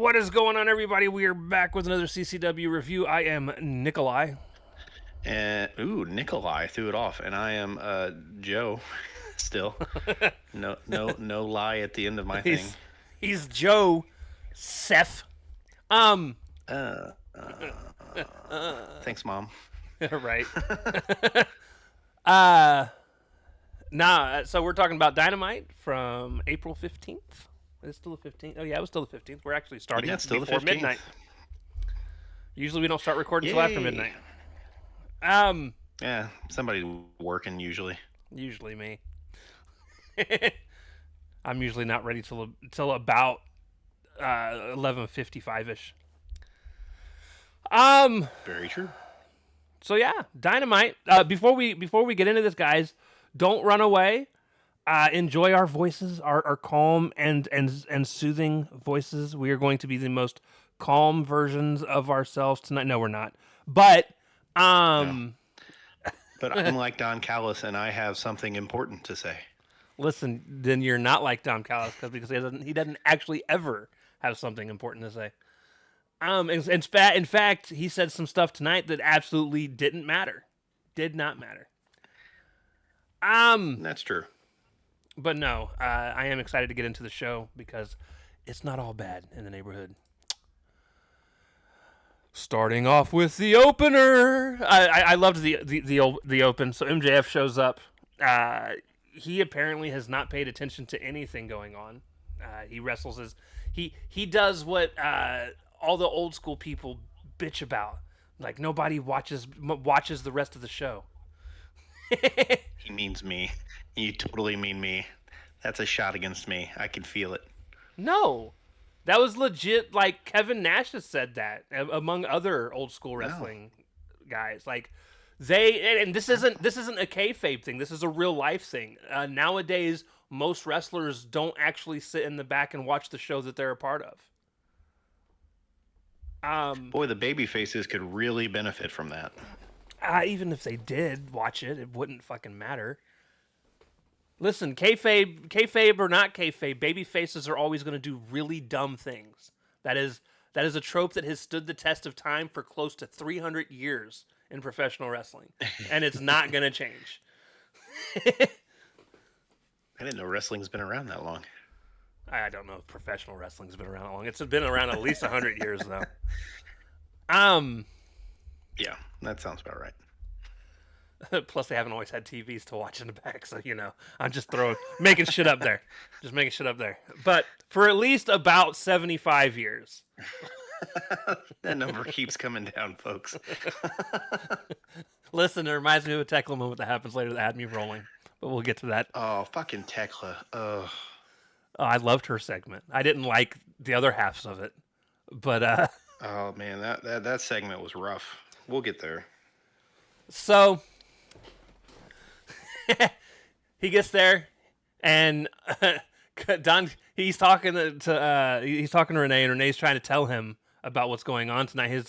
What is going on, everybody? We are back with another CCW review. I am Nikolai. And Nikolai threw it off, and I am Joe. Still, no lie at the end of my thing. He's Joe Seth. Um, Uh, thanks, Mom. right. So we're talking about Dynamite from April 15th. Is it still the 15th? Oh, yeah, it was still the 15th. We're actually starting Yeah, it's still before the 15th. midnight. Usually we don't start recording until after Yay. midnight. Yeah, somebody working usually. Usually me. I'm usually not ready till about 11:55ish. Very true. So yeah, Dynamite. Before we get into this, guys, don't run away. Enjoy our voices, our calm and soothing voices. We are going to be the most calm versions of ourselves tonight. No, we're not. But No. But I'm like Don Callis, and I have something important to say. Listen, then you're not like Tom Callis because he doesn't actually ever have something important to say. In fact, he said some stuff tonight that absolutely did not matter. That's true. But no, I am excited to get into the show because it's not all bad in the neighborhood. Starting off with the opener, I loved the open. So MJF shows up. He apparently has not paid attention to anything going on. He wrestles he does what all the old school people bitch about. Like nobody watches the rest of the show. He means me. You totally mean me. That's a shot against me. I can feel it. No, that was legit. Like Kevin Nash has said that among other old school wrestling guys. Like and this isn't a kayfabe thing. This is a real life thing. Nowadays, most wrestlers don't actually sit in the back and watch the show that they're a part of. Boy, the baby faces could really benefit from that. Even if they did watch it, it wouldn't fucking matter. Listen, kayfabe or not kayfabe, baby faces are always going to do really dumb things. That is a trope that has stood the test of time for close to 300 years in professional wrestling, and it's not going to change. I didn't know wrestling's been around that long. I don't know if professional wrestling's been around that long. It's been around at least 100 years, though. Yeah, that sounds about right. Plus, they haven't always had TVs to watch in the back, so I'm just making shit up there. Just making shit up there. But for at least about 75 years. That number keeps coming down, folks. Listen, it reminds me of a Tekla moment that happens later that had me rolling. But we'll get to that. Oh, fucking Tekla. Ugh. Oh, I loved her segment. I didn't like the other halves of it. But, Oh, man, that segment was rough. We'll get there. So, he gets there, and Don, he's talking to Renee, and Renee's trying to tell him about what's going on tonight. He's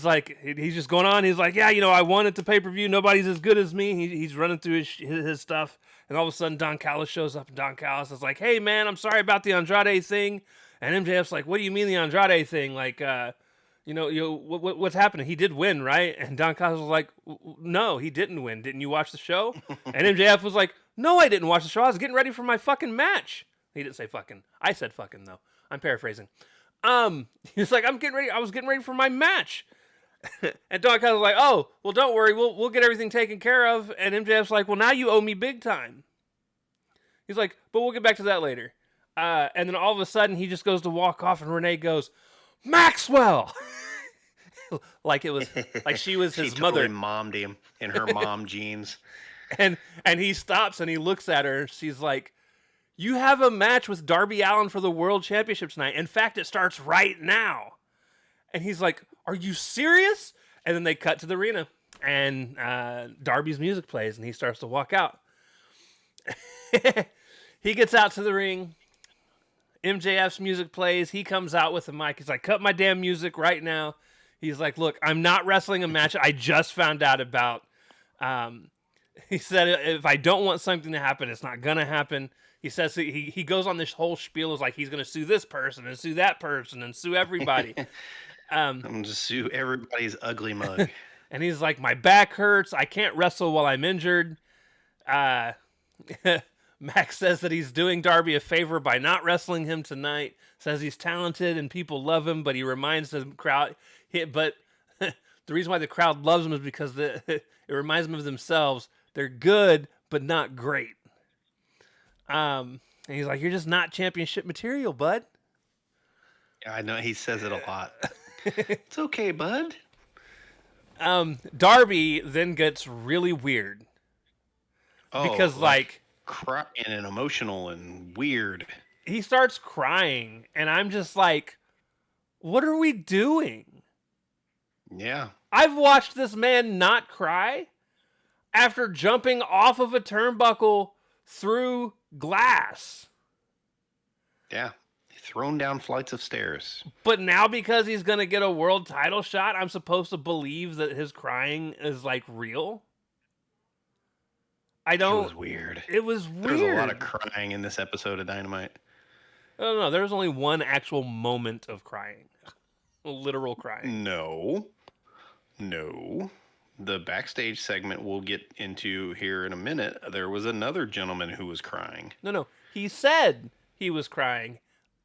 just going on. He's like, yeah, I won at the pay-per-view. Nobody's as good as me. He's running through his stuff, and all of a sudden, Don Callis shows up, and Don Callis is like, hey, man, I'm sorry about the Andrade thing. And MJF's like, what do you mean the Andrade thing? Like, what's happening? He did win, right? And Don Callis was like, no, he didn't win. Didn't you watch the show? And MJF was like, no, I didn't watch the show. I was getting ready for my fucking match. He didn't say fucking. I said fucking, though. I'm paraphrasing. He's like, I was getting ready for my match. And Don Callis was like, oh, well, don't worry. We'll get everything taken care of. And MJF's like, well, now you owe me big time. He's like, but we'll get back to that later. And then all of a sudden, he just goes to walk off, and Renee goes, Maxwell! Like she was his mother. She totally mommed him in her mom jeans. And he stops, and he looks at her, and she's like, you have a match with Darby Allin for the World Championship tonight. In fact, it starts right now. And he's like, are you serious? And then they cut to the arena, and Darby's music plays, and he starts to walk out. He gets out to the ring. MJF's music plays. He comes out with a mic. He's like, cut my damn music right now. He's like, look, I'm not wrestling a match I just found out about. He said, if I don't want something to happen, it's not going to happen. he says he goes on this whole spiel is like he's going to sue this person and sue that person and sue everybody. I'm going to sue everybody's ugly mug. And he's like, my back hurts. I can't wrestle while I'm injured. Uh, Max says that he's doing Darby a favor by not wrestling him tonight. Says he's talented and people love him, but he reminds the crowd. But the reason why the crowd loves him is because it reminds them of themselves. They're good, but not great. And he's like, you're just not championship material, bud. Yeah, I know he says it a lot. It's okay, bud. Darby then gets really weird. Because, crying and emotional and weird. He starts crying, and I'm just like, what are we doing? Yeah. I've watched this man not cry after jumping off of a turnbuckle through glass. Yeah. Thrown down flights of stairs. But now because he's going to get a world title shot, I'm supposed to believe that his crying is, real? I don't... It was weird. It was weird. There was a lot of crying in this episode of Dynamite. I don't know. There was only one actual moment of crying. Literal crying. No. The backstage segment we'll get into here in a minute, there was another gentleman who was crying. No. He said he was crying.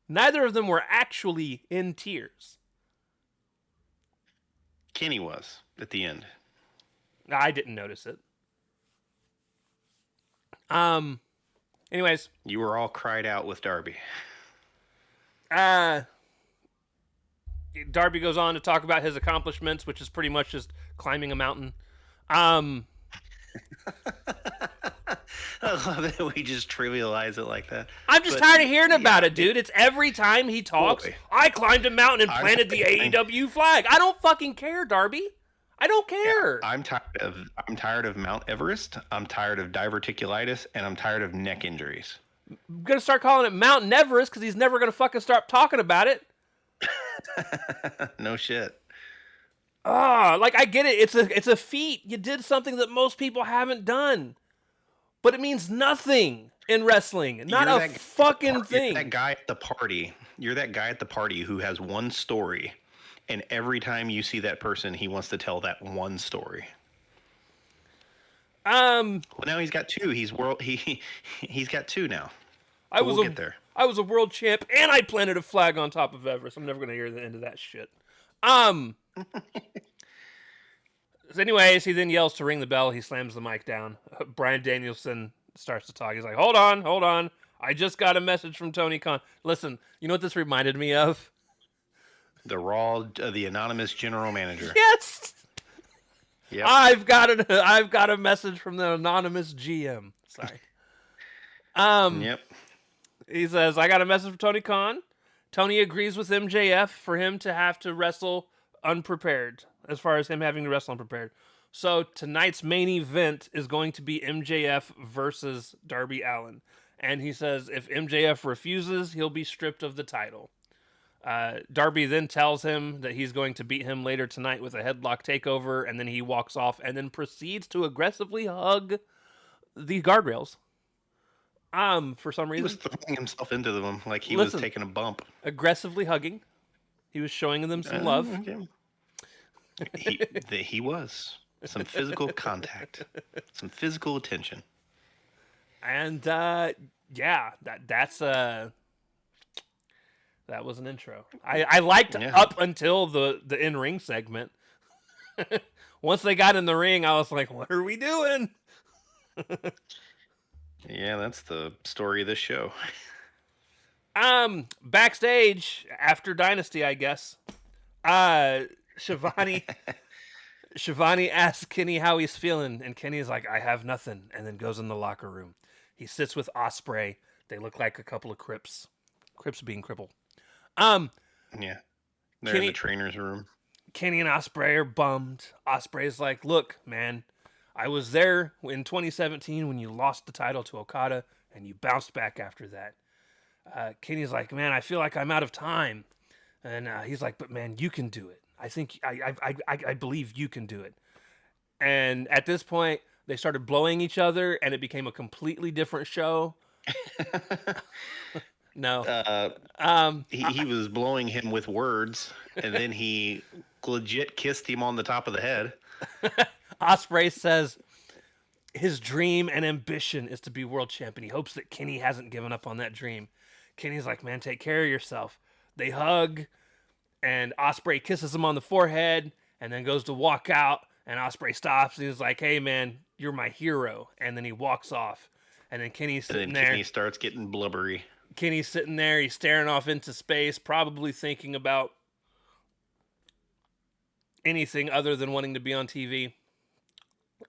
Neither of them were actually in tears. Kenny was at the end. I didn't notice it. Anyways. You were all cried out with Darby. Darby goes on to talk about his accomplishments, which is pretty much just climbing a mountain. I love that we just trivialize it like that. I'm just tired of hearing about it, dude. It's every time he talks, boy, I climbed a mountain and planted the AEW flag. I don't fucking care, Darby. I don't care. Yeah, I'm tired of Mount Everest. I'm tired of diverticulitis, and I'm tired of neck injuries. I'm gonna start calling it Mount Everest because he's never gonna fucking start talking about it. No shit. I get it. It's a feat. You did something that most people haven't done, but it means nothing in wrestling. Not a fucking thing. You're that guy at the party. You're that guy at the party who has one story, and every time you see that person, he wants to tell that one story. Well, now he's got two. He's got two now. We'll get there. I was a world champ, and I planted a flag on top of Everest. I'm never going to hear the end of that shit. So anyways, he then yells to ring the bell. He slams the mic down. Bryan Danielson starts to talk. He's like, hold on. I just got a message from Tony Khan. Listen, you know what this reminded me of? The anonymous general manager. Yes. Yep. I've got a message from the anonymous GM. Sorry. Yep. He says, I got a message from Tony Khan. Tony agrees with MJF for him to have to wrestle unprepared, as far as him having to wrestle unprepared. So tonight's main event is going to be MJF versus Darby Allin. And he says if MJF refuses, he'll be stripped of the title. Darby then tells him that he's going to beat him later tonight with a headlock takeover, and then he walks off and then proceeds to aggressively hug the guardrails. For some reason. He was throwing himself into them like he was taking a bump. Aggressively hugging. He was showing them some love. Okay. He was. Some physical contact. Some physical attention. And, that was an intro. I liked up until the in-ring segment. Once they got in the ring, I was like, what are we doing? Yeah, that's the story of this show. Backstage after Dynasty, I guess. Shivani asks Kenny how he's feeling, and Kenny's like, I have nothing, and then goes in the locker room. He sits with Ospreay. They look like a couple of Crips. Crips being crippled. Yeah. They're in the trainer's room. Kenny and Ospreay are bummed. Ospreay's like, look, man, I was there in 2017 when you lost the title to Okada, and you bounced back after that. Kenny's like, man, I feel like I'm out of time. And he's like, but man, you can do it. I think, I believe you can do it. And at this point, they started blowing each other, and it became a completely different show. No. uh, Um, he was blowing him with words, and then he legit kissed him on the top of the head. Ospreay says his dream and ambition is to be world champion. He hopes that Kenny hasn't given up on that dream. Kenny's like, man, take care of yourself. They hug, and Ospreay kisses him on the forehead, and then goes to walk out. And Ospreay stops, and he's like, hey, man, you're my hero. And then he walks off. And then Kenny's And sitting then there. Kenny starts getting blubbery. Kenny's sitting there. He's staring off into space, probably thinking about anything other than wanting to be on TV.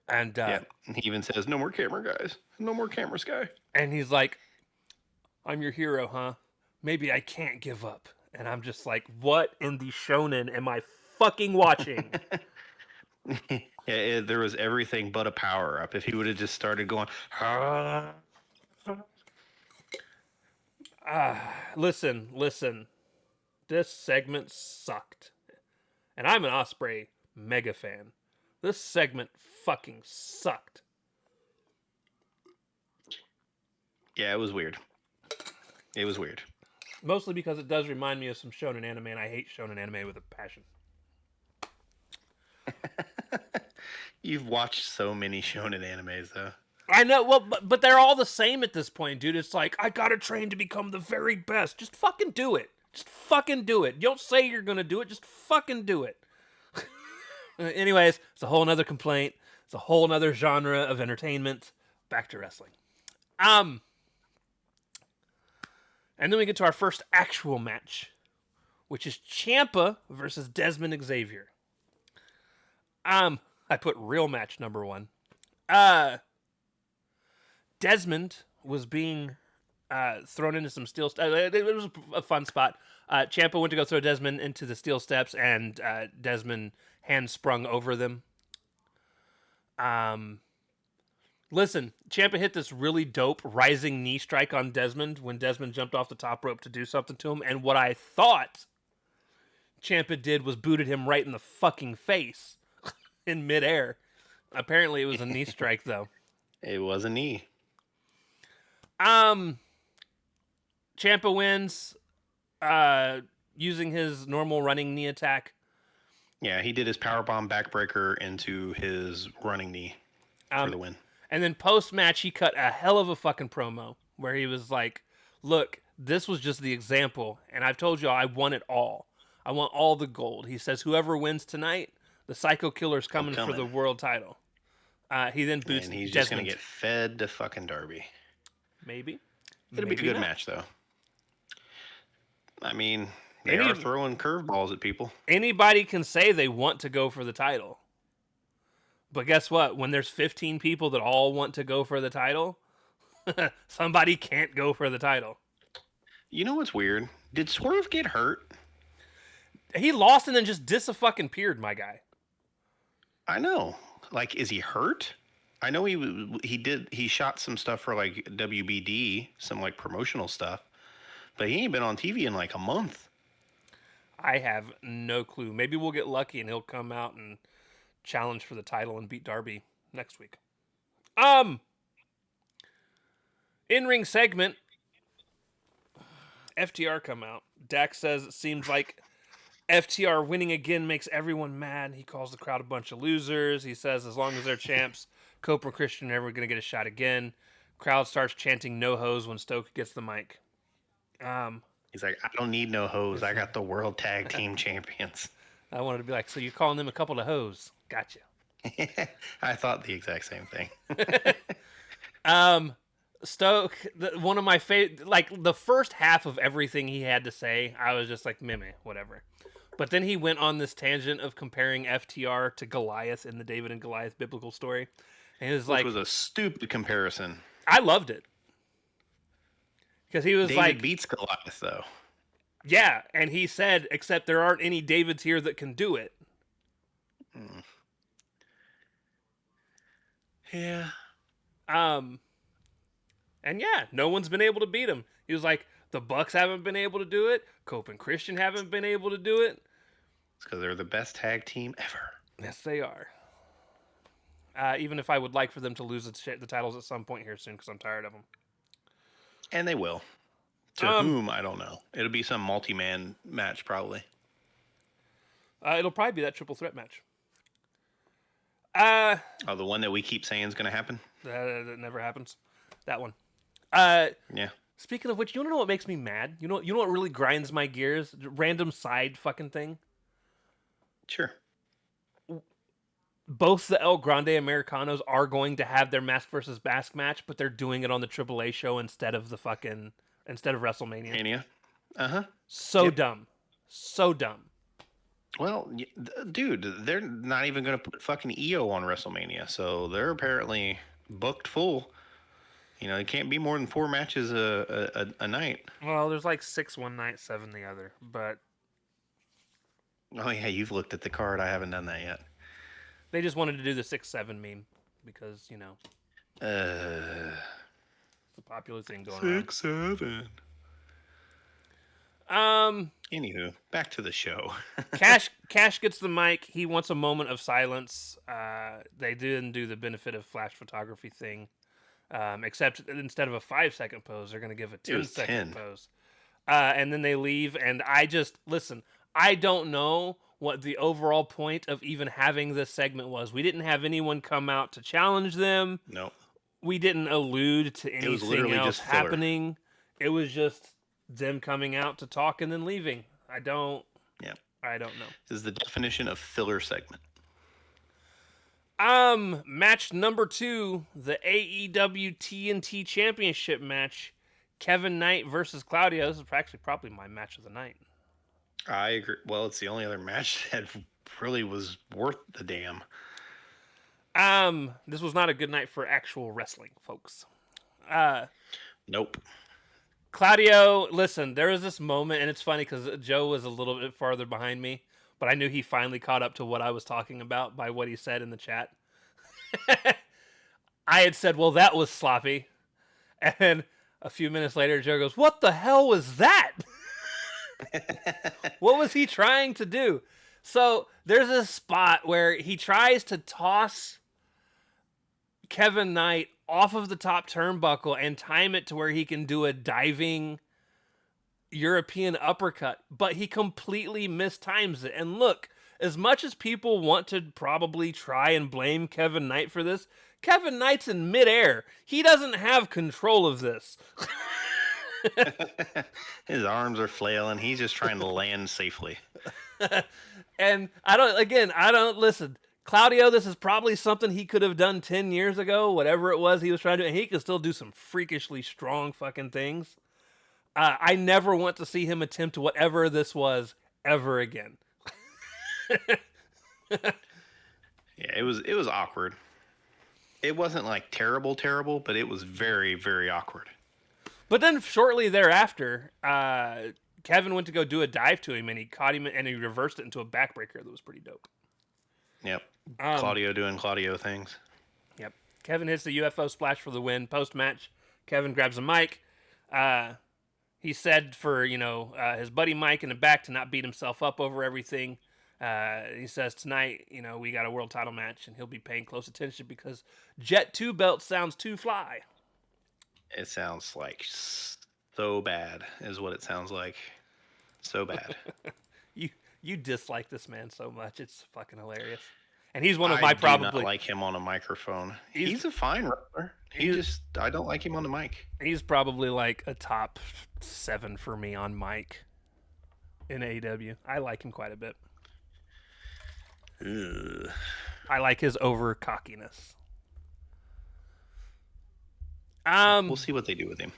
And Yeah, he even says, "No more camera guys. No more cameras, guy." and he's like, I'm your hero, huh? Maybe I can't give up. And I'm just like, what in the shonen am I fucking watching? Yeah, there was everything but a power up. If he would have just started going, Listen. This segment sucked. And I'm an Osprey mega fan. This segment fucking sucked. yeah, it was weird. It was weird. Mostly because it does remind me of some shonen anime, and I hate shonen anime with a passion. You've watched so many shonen animes, though. I know, well, but they're all the same at this point, dude. It's like, I gotta train to become the very best. Just fucking do it. Just fucking do it. You don't say you're gonna do it, just fucking do it. Anyways, it's a whole nother complaint. It's a whole nother genre of entertainment. Back to wrestling. And then we get to our first actual match, which is Ciampa versus Desmond Xavier. I put real match number 1. Desmond was being thrown into some steel. It was a fun spot. Ciampa went to go throw Desmond into the steel steps, and Desmond hand sprung over them. Listen, Ciampa hit this really dope rising knee strike on Desmond when Desmond jumped off the top rope to do something to him. And what I thought Ciampa did was booted him right in the fucking face in midair. Apparently, it was a knee strike, though. It was a knee. Ciampa wins using his normal running knee attack. Yeah, he did his powerbomb backbreaker into his running knee for the win. And then post-match, he cut a hell of a fucking promo where he was like, look, this was just the example, and I've told you I want it all. I want all the gold. He says, whoever wins tonight, the Psycho Killer's coming for the world title. He then boots and he's Desmond. just going to get fed to fucking Darby. Maybe. It'll be a good match, though. I mean, they are throwing curveballs at people. Anybody can say they want to go for the title. But guess what? When there's 15 people that all want to go for the title, somebody can't go for the title. You know what's weird? Did Swerve get hurt? He lost and then just dis-a-fucking-peered, my guy. I know. Like, is he hurt? I know he shot some stuff for like WBD, some like promotional stuff, but he ain't been on TV in like a month. I have no clue. Maybe we'll get lucky and he'll come out and challenge for the title and beat Darby next week. In-ring segment. FTR come out. Dax says it seems like FTR winning again makes everyone mad. He calls the crowd a bunch of losers. He says as long as they're champs, Cope and Christian are never going to get a shot again. Crowd starts chanting no hose when Stoke gets the mic. He's like, I don't need no hose. I got the World Tag Team Champions. I wanted to be like, so you're calling them a couple of hoes. Gotcha. I thought the exact same thing. Stoke, one of my favorite, like the first half of everything he had to say, I was just like, meh, whatever. But then he went on this tangent of comparing FTR to Goliath in the David and Goliath biblical story. And it was like, Which was a stupid comparison. I loved it. Because he was David like, beats Goliath, though. yeah. And he said, except there aren't any Davids here that can do it. Yeah. And yeah, no one's been able to beat him. He was like, the Bucks haven't been able to do it. Cope and Christian haven't been able to do it. It's because they're the best tag team ever. Yes, they are. Even if I would like for them to lose the titles at some point here soon, because I'm tired of them. And they will. To whom, I don't know. It'll be some multi-man match, probably. It'll probably be that triple threat match. Oh, the one that we keep saying is going to happen? That never happens. That one. Yeah. Speaking of which, you want to know what makes me mad? You know what really grinds my gears? Random side fucking thing. Sure. Both the El Grande Americanos are going to have their mask versus mask match, but they're doing it on the AAA show instead of WrestleMania. Mania. Uh-huh. So dumb. So dumb. Well, dude, they're not even going to put fucking Aew on WrestleMania, so they're apparently booked full. You know, it can't be more than 4 matches a night. Well, there's like 6 one night, 7 the other, but... Oh, yeah, you've looked at the card. I haven't done that yet. They just wanted to do the 6-7 meme because, you know... It's a popular thing going on. 6-7. Anywho, back to the show. Cash gets the mic. He wants a moment of silence. They didn't do the benefit of flash photography thing. Except instead of a 5-second pose, they're going to give a 10-second pose. And then they leave. And listen, I don't know what the overall point of even having this segment was. We didn't have anyone come out to challenge them. No. We didn't allude to anything else happening. It was just them coming out to talk and then leaving. I don't know. Is the definition of filler segment. Match number 2, the AEW TNT Championship match. Kevin Knight versus Claudio. This is actually probably my match of the night. I agree. Well, it's the only other match that really was worth the damn. This was not a good night for actual wrestling, folks. Nope. Claudio, listen, there was this moment, and it's funny because Joe was a little bit farther behind me, but I knew he finally caught up to what I was talking about by what he said in the chat. I had said, well, that was sloppy. And a few minutes later, Joe goes, what the hell was that? What was he trying to do? So there's a spot where he tries to toss Kevin Knight off of the top turnbuckle and time it to where he can do a diving European uppercut, but he completely mistimes it. And look, as much as people want to probably try and blame Kevin Knight for this, Kevin Knight's in midair. He doesn't have control of this. His arms are flailing. He's just trying to land safely. And I don't listen. Claudio, this is probably something he could have done 10 years ago, whatever it was he was trying to do, and he could still do some freakishly strong fucking things. I never want to see him attempt whatever this was ever again. Yeah, it was awkward. It wasn't like terrible, but it was very, very awkward. But then shortly thereafter, Kevin went to go do a dive to him, and he caught him, and he reversed it into a backbreaker that was pretty dope. Yep. Claudio doing Claudio things. Yep. Kevin hits the UFO splash for the win. Post-match, Kevin grabs a mic. He said for, his buddy Mike in the back to not beat himself up over everything. He says tonight, we got a world title match, and he'll be paying close attention because Jet 2 belt sounds too fly. It sounds like so bad is what it sounds like. So bad. You dislike this man so much. It's fucking hilarious. And he's one of my probably... I do not like him on a microphone. He's a fine wrestler. I don't like him on the mic. He's probably like a top 7 for me on mic in AEW. I like him quite a bit. Ugh. I like his over cockiness. We'll see what they do with him.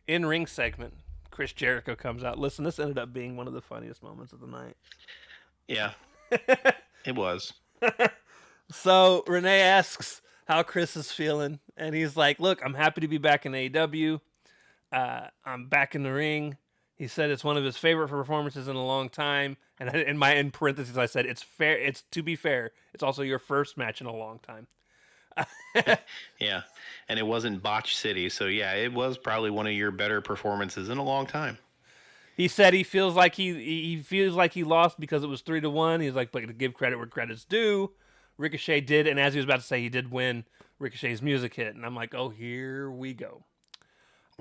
In-ring segment. Chris Jericho comes out. Listen, this ended up being one of the funniest moments of the night. Yeah, it was. So Renee asks how Chris is feeling, and he's like, look, I'm happy to be back in AEW. I'm back in the ring. He said it's one of his favorite performances in a long time. And in parentheses, I said, it's fair. It's to be fair. It's also your first match in a long time. Yeah, and it wasn't Botch City, so yeah, it was probably one of your better performances in a long time. He said he feels like he feels like he lost because it was 3-1. He's like, but to give credit where credit's due, Ricochet did, and as he was about to say, he did win. Ricochet's music hit, and I'm like, oh, here we go.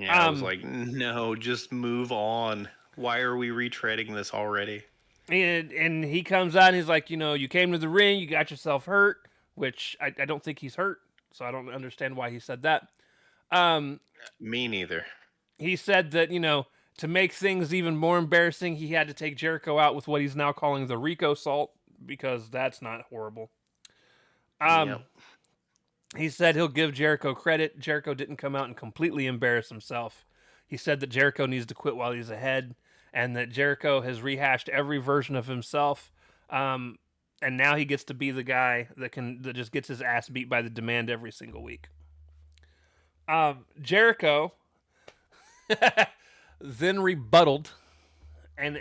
Yeah, I was like, no, just move on. Why are we retreading this already? And he comes out and he's like, you came to the ring, you got yourself hurt, which I don't think he's hurt, so I don't understand why he said that. Um, Me neither. he said that, to make things even more embarrassing, he had to take Jericho out with what he's now calling the Rico Salt, because that's not horrible. Yep. He said he'll give Jericho credit. Jericho didn't come out and completely embarrass himself. He said that Jericho needs to quit while he's ahead, and that Jericho has rehashed every version of himself. And now he gets to be the guy that just gets his ass beat by the Demand every single week. Jericho then rebutted, and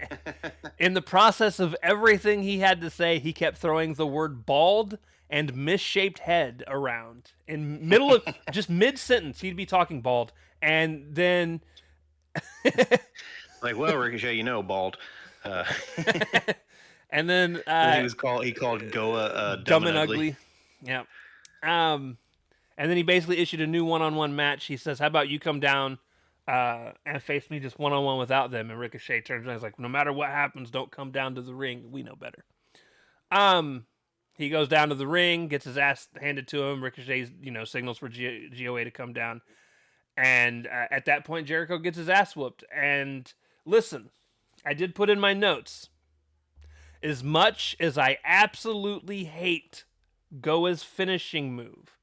in the process of everything he had to say, he kept throwing the word bald and misshaped head around. In middle of just mid sentence, he'd be talking bald, and then Like, well, Ricochet, bald. and then He called Goa dumb and ugly. Yeah. And then he basically issued a new one-on-one match. He says, "How about you come down and face me just one-on-one without them?" And Ricochet turns around and is like, "No matter what happens, don't come down to the ring. We know better." He goes down to the ring, gets his ass handed to him. Ricochet, signals for GOA to come down. And at that point, Jericho gets his ass whooped. And listen, I did put in my notes, as much as I absolutely hate Goa's finishing move,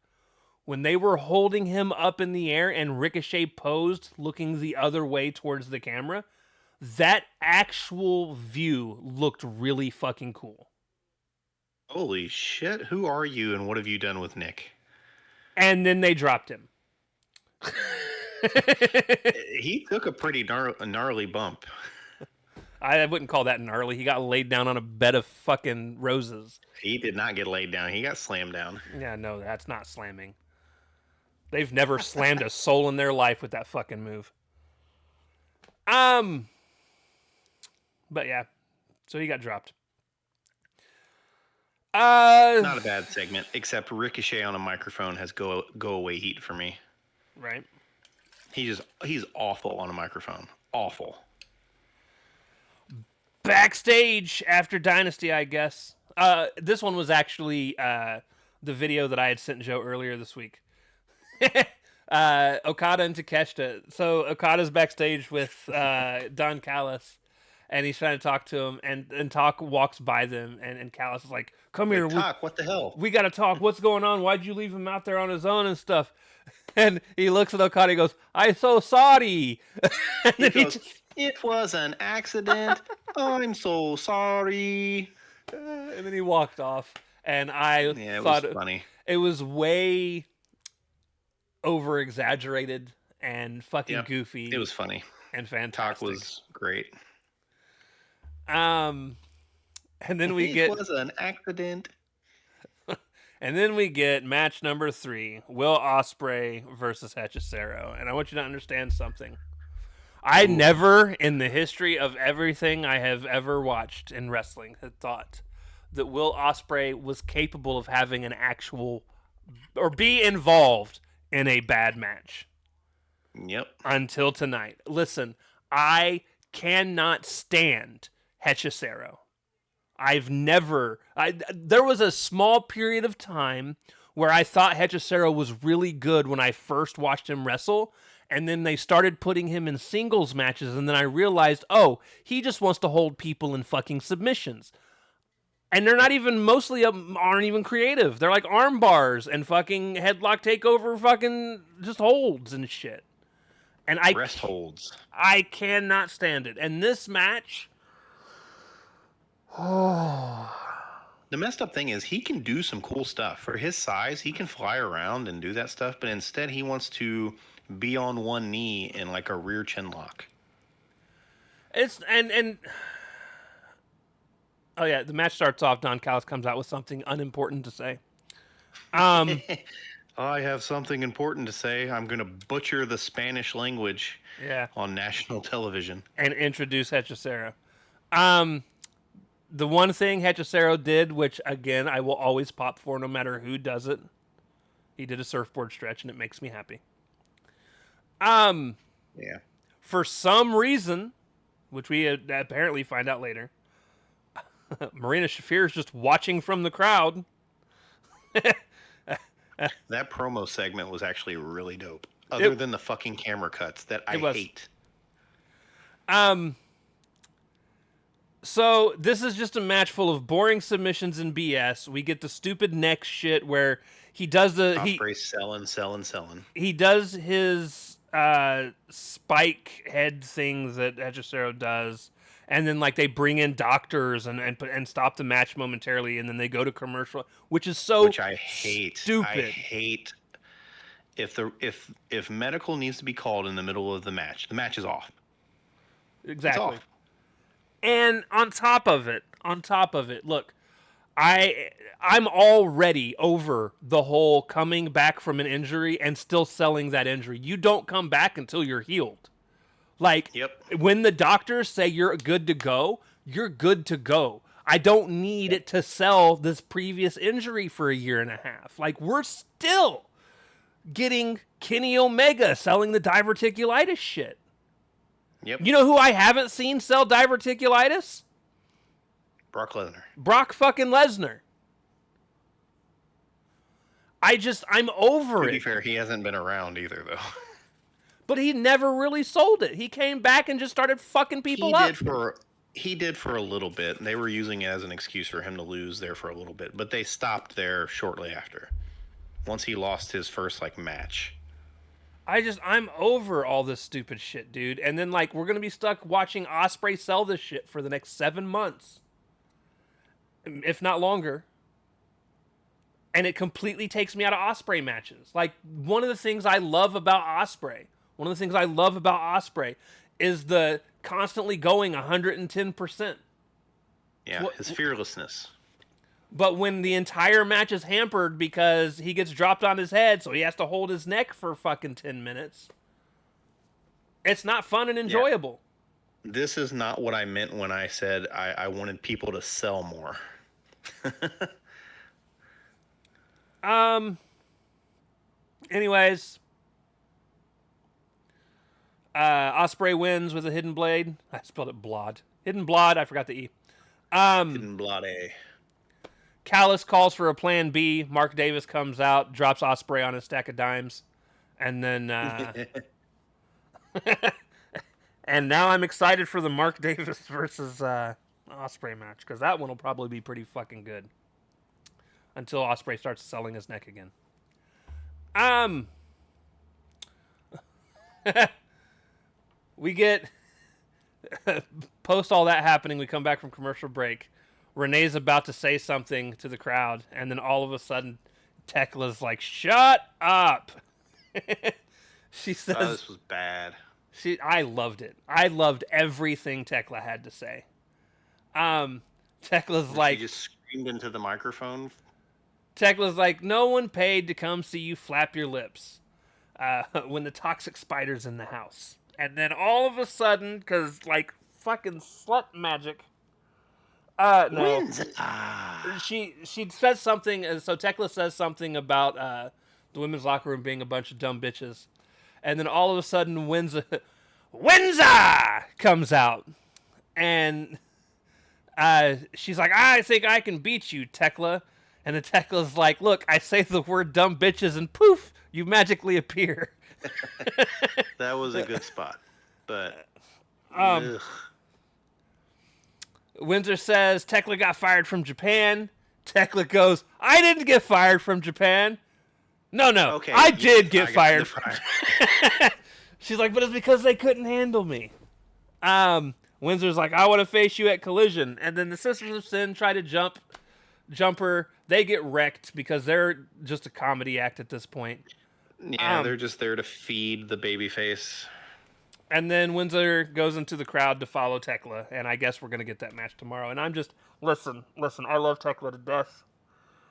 when they were holding him up in the air and Ricochet posed looking the other way towards the camera, that actual view looked really fucking cool. Holy shit, who are you and what have you done with Nick? And then they dropped him. He took a pretty gnarly bump. I wouldn't call that gnarly. He got laid down on a bed of fucking roses. He did not get laid down. He got slammed down. Yeah, no, that's not slamming. They've never slammed a soul in their life with that fucking move. But yeah, so he got dropped. Not a bad segment, except Ricochet on a microphone has go away heat for me. Right. He's awful on a microphone. Awful. Backstage after Dynasty, I guess. This one was actually the video that I had sent Joe earlier this week. Okada and Takeshita. So Okada's backstage with Don Callis, and he's trying to talk to him, and Talk walks by them, and Callis is like, "Come here, Talk. What the hell? We gotta talk. What's going on? Why'd you leave him out there on his own and stuff?" And he looks at Okada and goes, "I'm so sorry." And he goes, "It was an accident. I'm so sorry." And then he walked off, and I thought it was funny. It was way over exaggerated and fucking goofy. It was funny and fantastic. Talk was great. And then it was an accident. And then we get match number 3, Will Ospreay versus Hechicero. And I want you to understand something. I never, in the history of everything I have ever watched in wrestling, had thought that Will Ospreay was capable of having an actual, or be involved in a bad match. Yep. Until tonight. Listen, I cannot stand Hechicero. There was a small period of time where I thought Hechicero was really good when I first watched him wrestle, and then they started putting him in singles matches, and then I realized, oh, he just wants to hold people in fucking submissions. And they're not even, aren't even creative. They're like arm bars and fucking headlock takeover fucking just holds and shit. And rest holds. I cannot stand it. And this match... The messed up thing is he can do some cool stuff. For his size, he can fly around and do that stuff, but instead he wants to be on one knee in like a rear chin lock. Oh yeah, the match starts off, Don Callis comes out with something unimportant to say. I have something important to say. I'm going to butcher the Spanish language on national television. And introduce Hechicero. The one thing Hechicero did, which, again, I will always pop for no matter who does it, he did a surfboard stretch, and it makes me happy. Yeah. For some reason, which we apparently find out later, Marina Shafir is just watching from the crowd. That promo segment was actually really dope. Other It, than the fucking camera cuts that I it was. hate. So this is just a match full of boring submissions and BS. We get the stupid neck shit where he does Ospreay selling. he does his spike head things that Hechicero does, and then like they bring in doctors and stop the match momentarily, and then they go to commercial, which is so Which I hate. stupid. I hate if medical needs to be called in the middle of the match is off. Exactly. It's off. And on top of it, look, I'm already over the whole coming back from an injury and still selling that injury. You don't come back until you're healed. Like, Yep. when the doctors say you're good to go, you're good to go. I don't need it to sell this previous injury for a year and a half. Like, we're still getting Kenny Omega selling the diverticulitis shit. Yep. You know who I haven't seen sell diverticulitis? Brock Lesnar. Brock fucking Lesnar. I'm over To it. be fair, he hasn't been around either, though. But he never really sold it. He came back and just started fucking people up. He did for a little bit. They were using it as an excuse for him to lose there for a little bit, but they stopped there shortly after. Once he lost his first match. I'm over all this stupid shit, dude. And then we're gonna be stuck watching Ospreay sell this shit for the next 7 months, if not longer. And it completely takes me out of Ospreay matches. Like, one of the things I love about Ospreay is the constantly going 110%. Yeah, his fearlessness. But when the entire match is hampered because he gets dropped on his head, so he has to hold his neck for fucking 10 minutes, it's not fun and enjoyable. Yeah. This is not what I meant when I said I wanted people to sell more. Anyways, Ospreay wins with a hidden blade. I spelled it blod. Hidden blod. I forgot the E. Hidden blade. Callis calls for a plan B. Mark Davis comes out, drops Ospreay on a stack of dimes, and then and now I'm excited for the Mark Davis versus Ospreay match, because that one will probably be pretty fucking good until Ospreay starts selling his neck again. We get post all that happening, we come back from commercial break. Renee's about to say something to the crowd, and then all of a sudden, Tekla's like, "Shut up!" She says, "This was bad." I loved it. I loved everything Tekla had to say. Tekla's like, she just screamed into the microphone. Tekla's like, "No one paid to come see you flap your lips when the toxic spider's in the house." And then all of a sudden, because fucking slut magic. No. She says something. So Tekla says something about the women's locker room being a bunch of dumb bitches, and then all of a sudden, Windsor comes out, and she's like, "I think I can beat you, Tekla." And the Tekla's like, "Look, I say the word dumb bitches, and poof, you magically appear." That was a good spot, but. Windsor says Tekla got fired from Japan. Tekla goes, "I didn't get fired from Japan." No, okay, I did get fired from Japan. She's like, "But it's because they couldn't handle me." Windsor's like, "I want to face you at Collision." And then the Sisters of Sin try to jump her. They get wrecked because they're just a comedy act at this point. Yeah, they're just there to feed the babyface. And then Windsor goes into the crowd to follow Tekla, and I guess we're going to get that match tomorrow. And I'm just, listen, I love Tekla to death.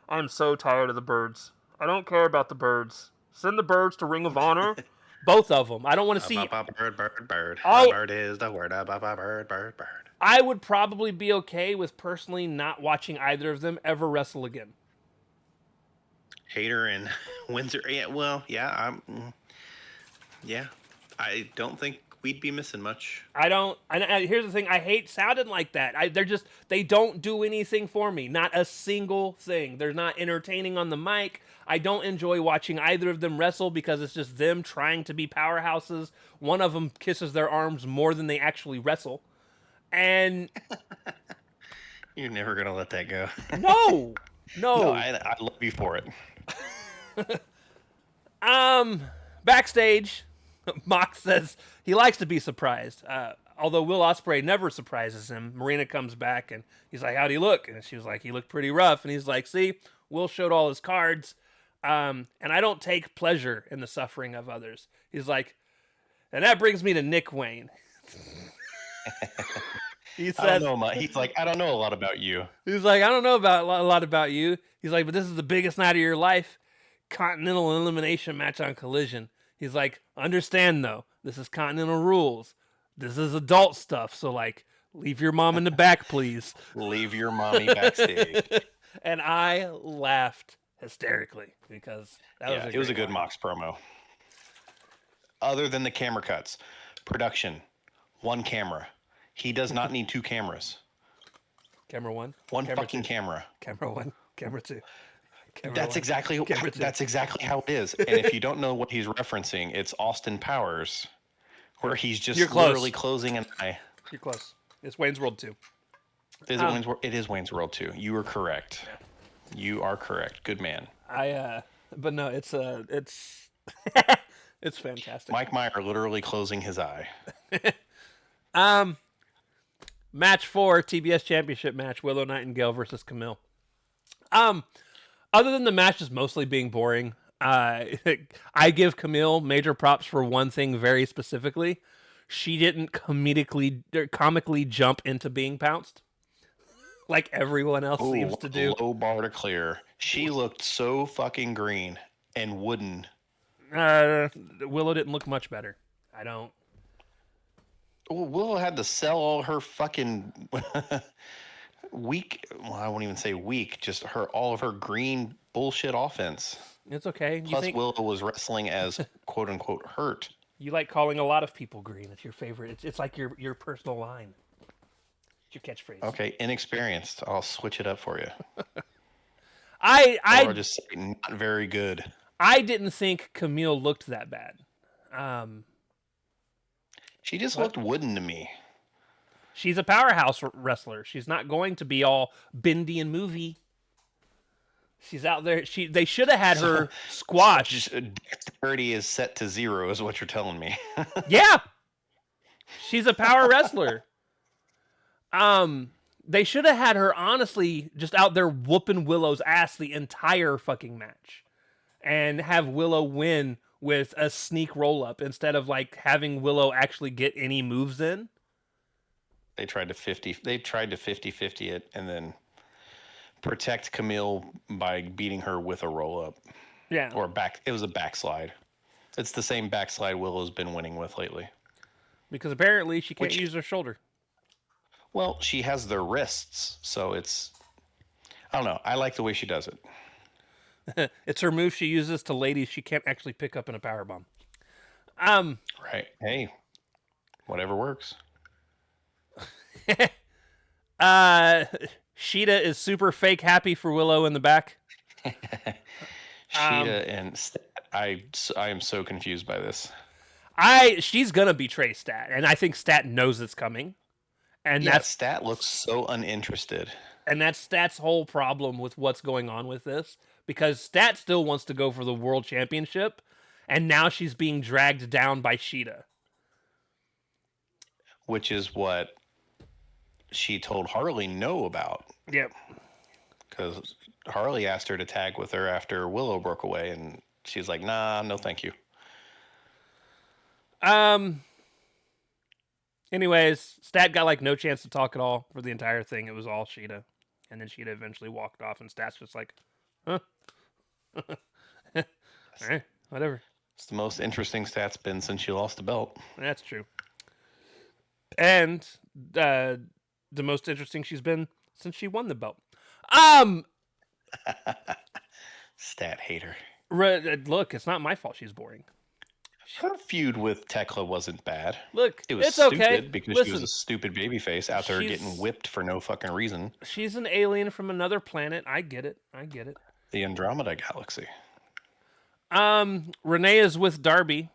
I'm so tired of the birds. I don't care about the birds. Send the birds to Ring of Honor. Both of them. I don't want to see... Bird. Bird is the word. Bird. I would probably be okay with personally not watching either of them ever wrestle again. Hater and Windsor. Yeah, well, yeah, I don't think we'd be missing much. I don't. Here's the thing. I hate sounding like that. They don't do anything for me. Not a single thing. They're not entertaining on the mic. I don't enjoy watching either of them wrestle because it's just them trying to be powerhouses. One of them kisses their arms more than they actually wrestle. And You're never gonna let that go. no, No, I love you for it. Backstage, Mox says he likes to be surprised. Although Will Ospreay never surprises him. Marina comes back and he's like, "How'd he look?" And she was like, "He looked pretty rough." And he's like, "See, Will showed all his cards, and I don't take pleasure in the suffering of others." He's like, and that brings me to Nick Wayne. He says, I don't know, he's like, I don't know a lot about you. He's like, "I don't know about a lot about you." He's like, "But this is the biggest night of your life. Continental elimination match on Collision." He's like, "Understand though, this is Continental rules. This is adult stuff. So like, leave your mom in the back, please." Leave your mommy backstage. And I laughed hysterically because it was a good Mox promo. Other than the camera cuts, production, one camera. He does not need two cameras. Camera one, one camera fucking two. Camera. Camera one, camera two. That's exactly how it is. And if you don't know what he's referencing, it's Austin Powers, where he's just literally closing an eye. You're close. It's Wayne's World 2. Is it Wayne's World? It is Wayne's World 2. You are correct. Yeah. You are correct. Good man. But no, it's it's fantastic. Mike Meyer literally closing his eye. Match 4, TBS Championship match, Willow Nightingale versus Camille. Other than the match just mostly being boring, I give Camille major props for one thing very specifically. She didn't comically jump into being pounced like everyone else seems to do. Low bar to clear. She looked so fucking green and wooden. Willow didn't look much better. I don't. Well, Willow had to sell all her fucking weak. Well, I won't even say weak. Just all of her green bullshit offense. It's okay. Plus, Willow was wrestling as quote unquote hurt. You like calling a lot of people green. It's your favorite. It's like your personal line. It's your catchphrase. Okay, inexperienced. I'll switch it up for you. Or just say not very good. I didn't think Camille looked that bad. She just looked wooden to me. She's a powerhouse wrestler. She's not going to be all bendy and movie. She's out there. They should have had her squash. Dexterity is set to 0, is what you're telling me. Yeah, she's a power wrestler. They should have had her honestly just out there whooping Willow's ass the entire fucking match, and have Willow win with a sneak roll up instead of like having Willow actually get any moves in. They tried to 50-50 it and then protect Camille by beating her with a roll up. Yeah. Or it was a backslide. It's the same backslide Willow's been winning with lately. Because apparently she can't use her shoulder. Well, she has the wrists, so it's I don't know. I like the way she does it. It's her move she uses to ladies she can't actually pick up in a powerbomb. Right. Hey, whatever works. Sheeta is super fake happy for Willow in the back. Sheeta and Stat, I am so confused by this. She's gonna betray Stat, and I think Stat knows it's coming. And Stat looks so uninterested. And that's Stat's whole problem with what's going on with this. Because Stat still wants to go for the world championship, and now she's being dragged down by Sheeta. Which is what she told Harley no about. Yep. Because Harley asked her to tag with her after Willow broke away, and she's like, nah, no thank you. Anyways, Stat got like no chance to talk at all for the entire thing. It was all Sheeta. And then Sheeta eventually walked off, and Stat's just like, huh? All right, whatever. It's the most interesting Stat's been since she lost the belt. That's true. And the most interesting she's been since she won the belt. Stat hater. Look, it's not my fault she's boring. Her feud with Tekla wasn't bad. Look, It was it's okay. stupid because she was a Listen, stupid babyface out there getting she's whipped for no fucking reason. she's an alien from another planet. I get it. The Andromeda Galaxy. Renee is with Darby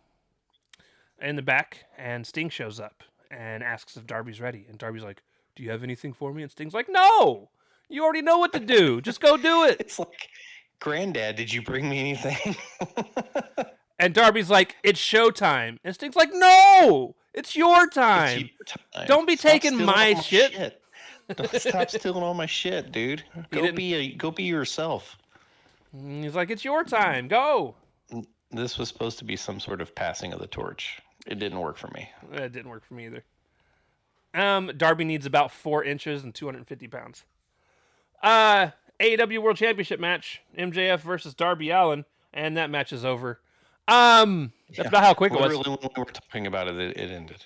in the back, and Sting shows up and asks if Darby's ready. And Darby's like, "Do you have anything for me?" And Sting's like, "No, you already know what to do. Just go do it." It's like, Granddad, did you bring me anything? And Darby's like, "It's showtime." And Sting's like, "No, it's your It's time. your time. Don't be Stop taking stealing my all shit." Don't stop stealing all my shit, dude. didn't- Go be yourself. And he's like, "It's your time. Go." This was supposed to be some sort of passing of the torch. It didn't work for me. It didn't work for me either. Darby needs about 4 inches and 250 pounds. AEW World Championship match: MJF versus Darby Allin, and that match is over. That's about how quick it was. Literally, when we were talking about it, it ended.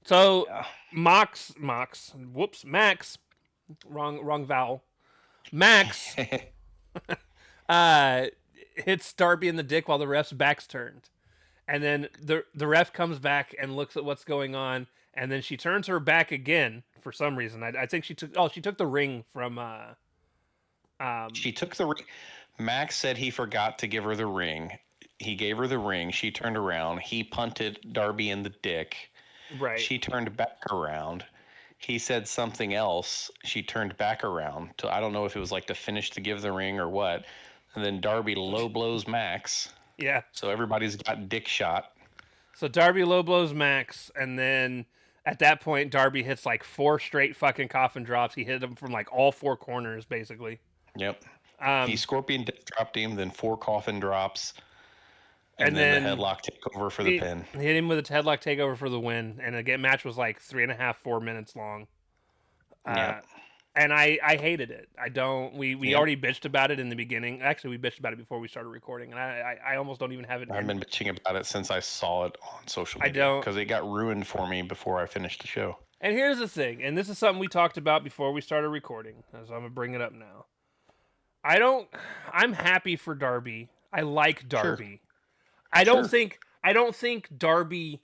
So Yeah. Max, wrong vowel. Max hits Darby in the dick while the ref's back's turned. And then the ref comes back and looks at what's going on, and then she turns her back again for some reason. I think she took the ring from She took the ring. Max said he forgot to give her the ring. He gave her the ring. She turned around. He punted Darby in the dick. right. She turned back around. He said something else. She turned back around. I don't know if it was like to finish to give the ring or what. And then Darby low blows Max. Yeah. So everybody's got dick shot. So Darby low blows Max, and then at that point Darby hits like 4 straight fucking coffin drops. He hit him from like all 4 corners basically. Yep. He Scorpion death dropped him, then 4 coffin drops, and then the headlock takeover for the pin. Hit him with a headlock takeover for the win, and the match was like 3.5, 4 minutes long. Yep. And I hated it. I don't. We already bitched about it in the beginning. Actually, we bitched about it before we started recording, and I almost don't even have it. I've been bitching about it since I saw it on social I media. don't- Because it got ruined for me before I finished the show. And here's the thing, and this is something we talked about before we started recording, so I'm gonna bring it up now. I'm happy for Darby. I like Darby. I don't think Darby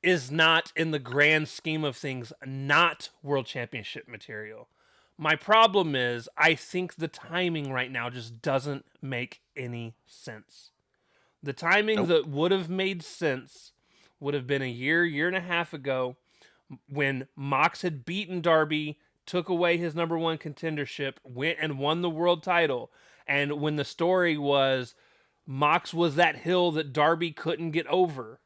is not, in the grand scheme of things, not world championship material. My problem is I think the timing right now just doesn't make any sense. The timing that would have made sense would have been a year and a half ago, when Mox had beaten Darby, took away his number 1 contendership, went and won the world title. And when the story was Mox was that hill that Darby couldn't get over.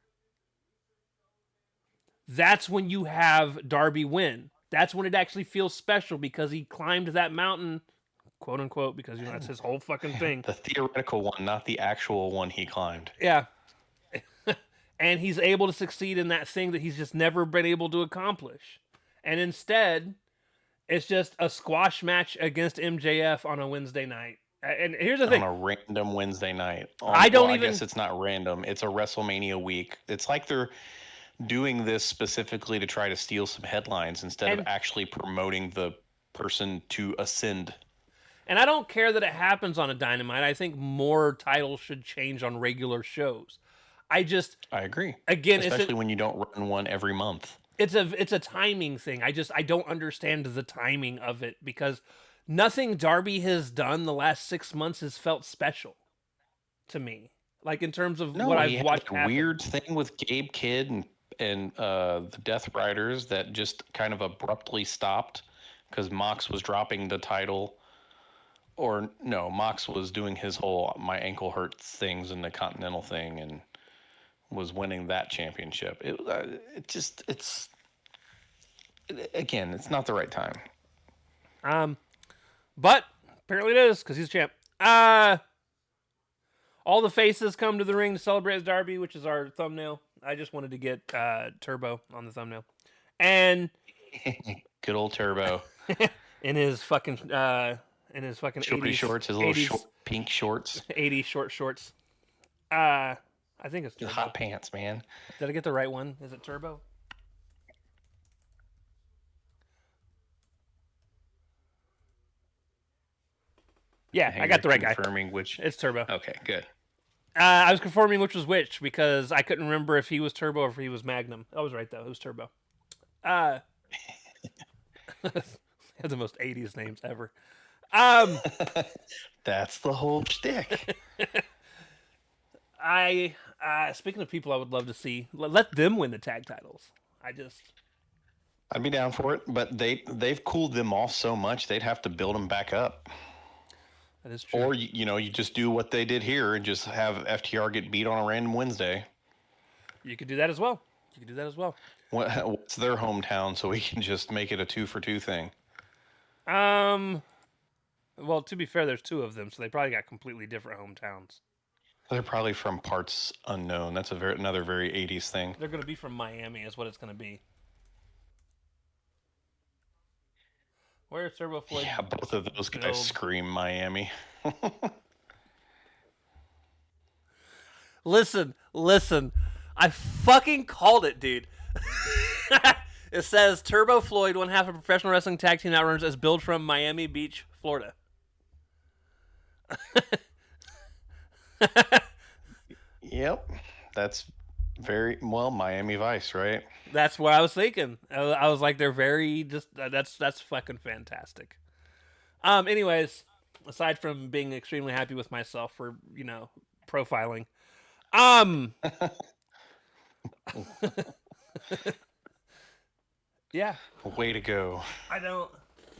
That's when you have Darby win. That's when it actually feels special, because he climbed that mountain, quote unquote, because that's his whole fucking thing. The theoretical one, not the actual one he climbed. Yeah. And he's able to succeed in that thing that he's just never been able to accomplish. And instead, it's just a squash match against MJF on a Wednesday night. And here's the thing. On a random Wednesday night. I guess it's not random. It's a WrestleMania week. It's like they're doing this specifically to try to steal some headlines instead of actually promoting the person to ascend. And I don't care that it happens on a Dynamite. I think more titles should change on regular shows. I agree. Again, especially when you don't run one every month. It's a timing thing. I don't understand the timing of it, because nothing Darby has done the last 6 months has felt special to me. Like, in terms of what I've watched happen. Weird thing with Gabe Kidd and the Death Riders that just kind of abruptly stopped because Mox was dropping the title. Or no, Mox was doing his whole my ankle hurts things and the Continental thing and was winning that championship. Again, it's not the right time. But apparently it is, because he's champ. All the faces come to the ring to celebrate Darby, which is our thumbnail. I just wanted to get Turbo on the thumbnail. And good old Turbo. in his fucking shorty 80s, shorts, his little pink shorts. 80s short shorts. I think it's Turbo. Hot pants, man. Did I get the right one? Is it Turbo? Yeah, I got the right guy. Confirming which. It's Turbo. Okay, good. I was confirming which was which because I couldn't remember if he was Turbo or if he was Magnum. I was right though. It was Turbo. Uh, had the most 80s names ever. That's the whole shtick. I speaking of people I would love to see, let them win the tag titles. I'd be down for it, but they've cooled them off so much they'd have to build them back up. That is true. Or you just do what they did here and just have FTR get beat on a random Wednesday. You could do that as well. What's their hometown so we can just make it a 2-for-2 thing? Well, to be fair, there's two of them, so they probably got completely different hometowns. They're probably from parts unknown. That's another very 80s thing. They're going to be from Miami, is what it's going to be. Where is Turbo Floyd? Yeah, both of those guys scream Miami. Listen. I fucking called it, dude. It says Turbo Floyd, one half of professional wrestling tag team outrunners, is billed from Miami Beach, Florida. Yep. That's very well Miami Vice, right? That's what I was thinking. I was like, they're very just that's fucking fantastic. Anyways, aside from being extremely happy with myself for profiling, yeah. Way to go. I don't.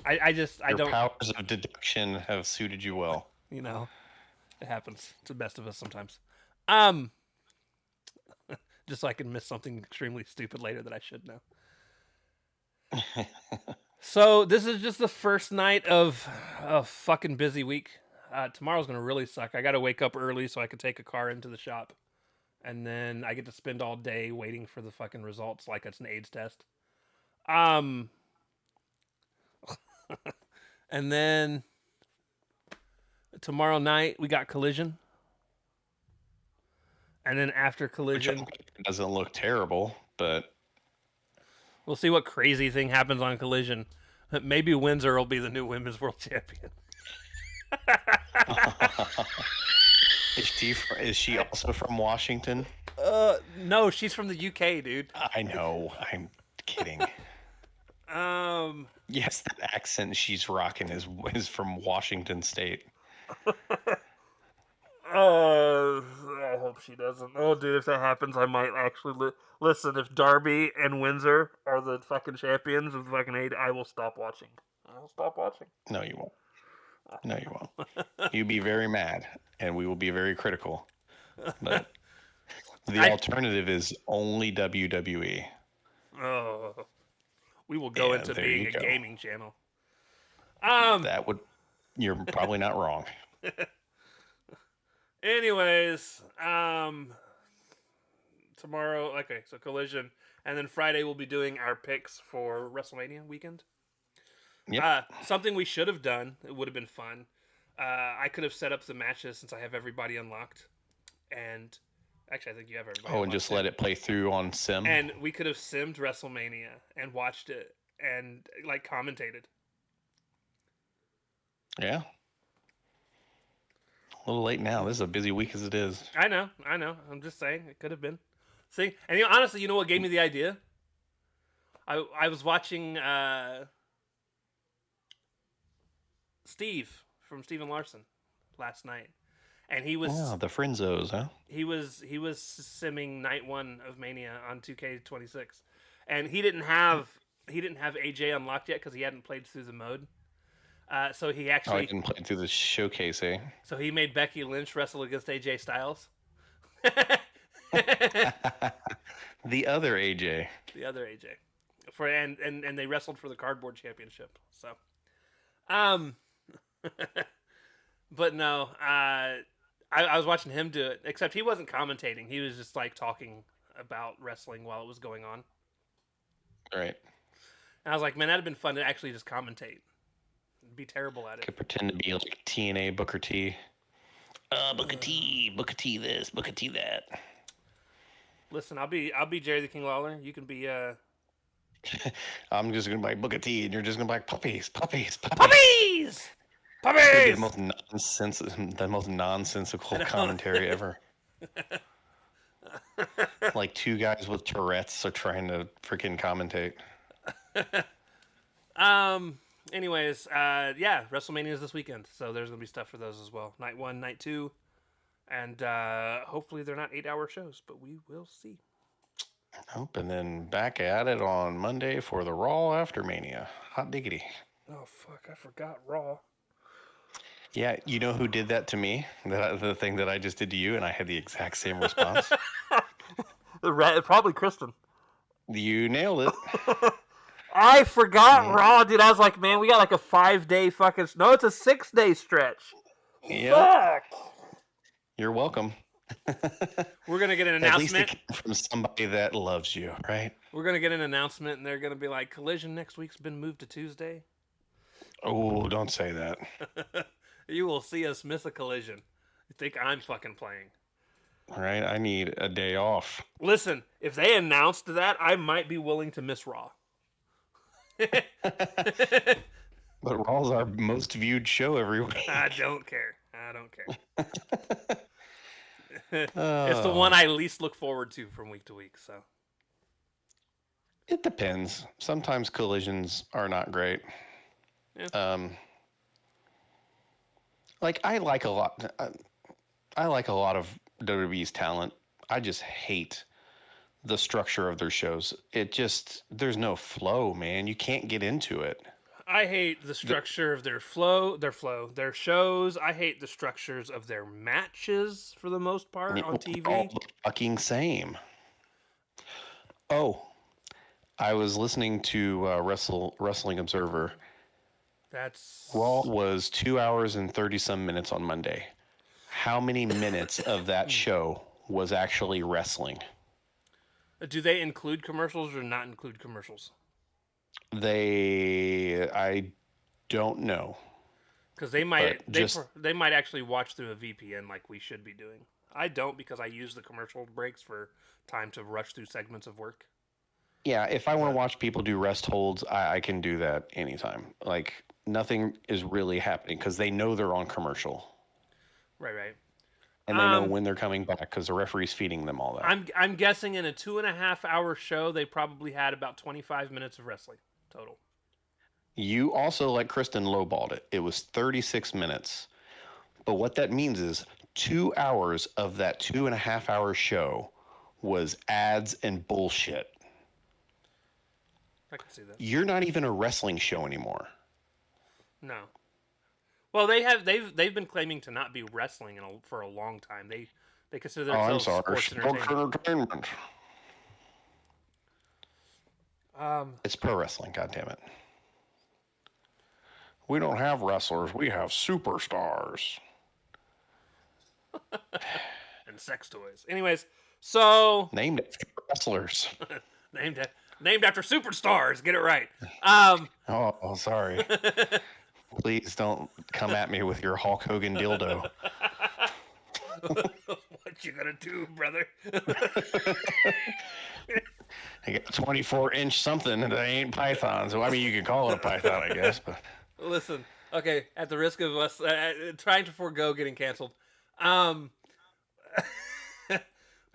Your powers of deduction have suited you well. It happens to the best of us sometimes. Just so I can miss something extremely stupid later that I should know. So this is just the first night of a fucking busy week. Tomorrow's gonna really suck. I gotta wake up early so I can take a car into the shop, and then I get to spend all day waiting for the fucking results like it's an AIDS test. And then tomorrow night we got Collision. And then after Collision, it doesn't look terrible, but we'll see what crazy thing happens on Collision. Maybe Windsor will be the new Women's World Champion. Is she also from Washington? No, she's from the UK, dude. I know. I'm kidding. Yes, that accent she's rocking is from Washington State. I hope she doesn't. Oh, dude, if that happens, I might actually listen. If Darby and Windsor are the fucking champions of the fucking AEW, I will stop watching. No, you won't. No, you won't. You'll be very mad, and we will be very critical. But the alternative is only WWE. Oh, we will go into being a gaming channel. You're probably not wrong. Anyways, tomorrow, okay, so Collision, and then Friday we'll be doing our picks for WrestleMania weekend. Yep. Something we should have done. It would have been fun. I could have set up the matches since I have everybody unlocked, and actually I think you have everybody. And just let it play through on Sim. And we could have simmed WrestleMania and watched it and like commentated. Yeah. A little late now. This is a busy week as it is. I know. I'm just saying it could have been. See, and honestly, you know what gave me the idea? I was watching Steve from Steven Larson last night, and he was the Frenzos, huh? He was simming night 1 of Mania on 2K26, and he didn't have AJ unlocked yet because he hadn't played through the mode. So he actually he didn't play through the showcase, eh? So he made Becky Lynch wrestle against AJ Styles. The other AJ. And they wrestled for the cardboard championship. So, but no, I was watching him do it. Except he wasn't commentating. He was just like talking about wrestling while it was going on. Right. And I was like, man, that'd have been fun to actually just commentate. Be terrible at it. Could pretend to be like TNA Booker T. Booker T this, Booker T that. Listen, I'll be Jerry the King Lawler. You can be I'm just gonna be like Booker T, and you're just gonna be like puppies. The the most nonsensical commentary ever. Like two guys with Tourette's are trying to freaking commentate. Anyways, yeah, WrestleMania is this weekend, so there's gonna be stuff for those as well. Night 1, night 2, and hopefully they're not 8-hour shows, but we will see. Nope. And then back at it on Monday for the Raw after Mania. Hot diggity. Oh fuck, I forgot Raw. Yeah, you know who did that to me? The thing that I just did to you, and I had the exact same response. Probably Kristen. You nailed it. I forgot Raw, dude. I was like, man, we got like a 5-day fucking. No, it's a 6-day stretch. Yep. Fuck. You're welcome. We're gonna get an At least announcement it came from somebody that loves you, right? We're gonna get an announcement, and they're gonna be like, Collision next week's been moved to Tuesday. Oh, don't say that. You will see us miss a Collision. You think I'm fucking playing? All right, I need a day off. Listen, if they announced that, I might be willing to miss Raw. But Raw's our most viewed show every week. I don't care. It's the one I least look forward to from week to week. So it depends. Sometimes collisions are not great. Yeah. Like I like a lot. I like a lot of WWE's talent. I just hate the structure of their shows. There's no flow, man. You can't get into it. I hate the structure of their shows. I hate the structures of their matches for the most part on TV. All the fucking same. Oh, I was listening to Wrestling Observer. Raw was 2 hours and 30 some minutes on Monday. How many minutes of that show was actually wrestling? Do they include commercials or not include commercials? I don't know. Because they might actually watch through a VPN like we should be doing. I don't, because I use the commercial breaks for time to rush through segments of work. Yeah, if I want to watch people do rest holds, I can do that anytime. Like, nothing is really happening because they know they're on commercial. Right. And they know when they're coming back because the referee's feeding them all that. I'm guessing in a 2.5-hour show, they probably had about 25 minutes of wrestling total. You also, like Kristen, lowballed it. It was 36 minutes. But what that means is 2 hours of that 2.5-hour show was ads and bullshit. I can see that. You're not even a wrestling show anymore. No. Well, they've been claiming to not be wrestling for a long time. They consider themselves sports entertainment. It's pro wrestling, goddammit. We don't have wrestlers, we have superstars. And sex toys. Anyways, so named after wrestlers. named after superstars. Get it right. Oh, sorry. Please don't come at me with your Hulk Hogan dildo. What you gonna do, brother? I got a 24-inch something that ain't python. So, I mean, you can call it a python, I guess. But listen, okay, at the risk of us trying to forego getting canceled, we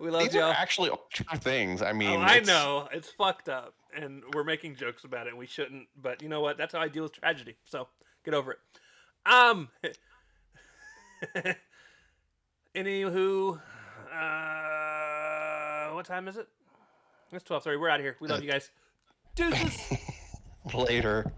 love these y'all. are actually true things. I mean, I know it's fucked up, and we're making jokes about it. And we shouldn't, but you know what? That's how I deal with tragedy. So get over it. Anywho, what time is it? It's 12:30. We're out of here. We love you guys. Deuces. Later.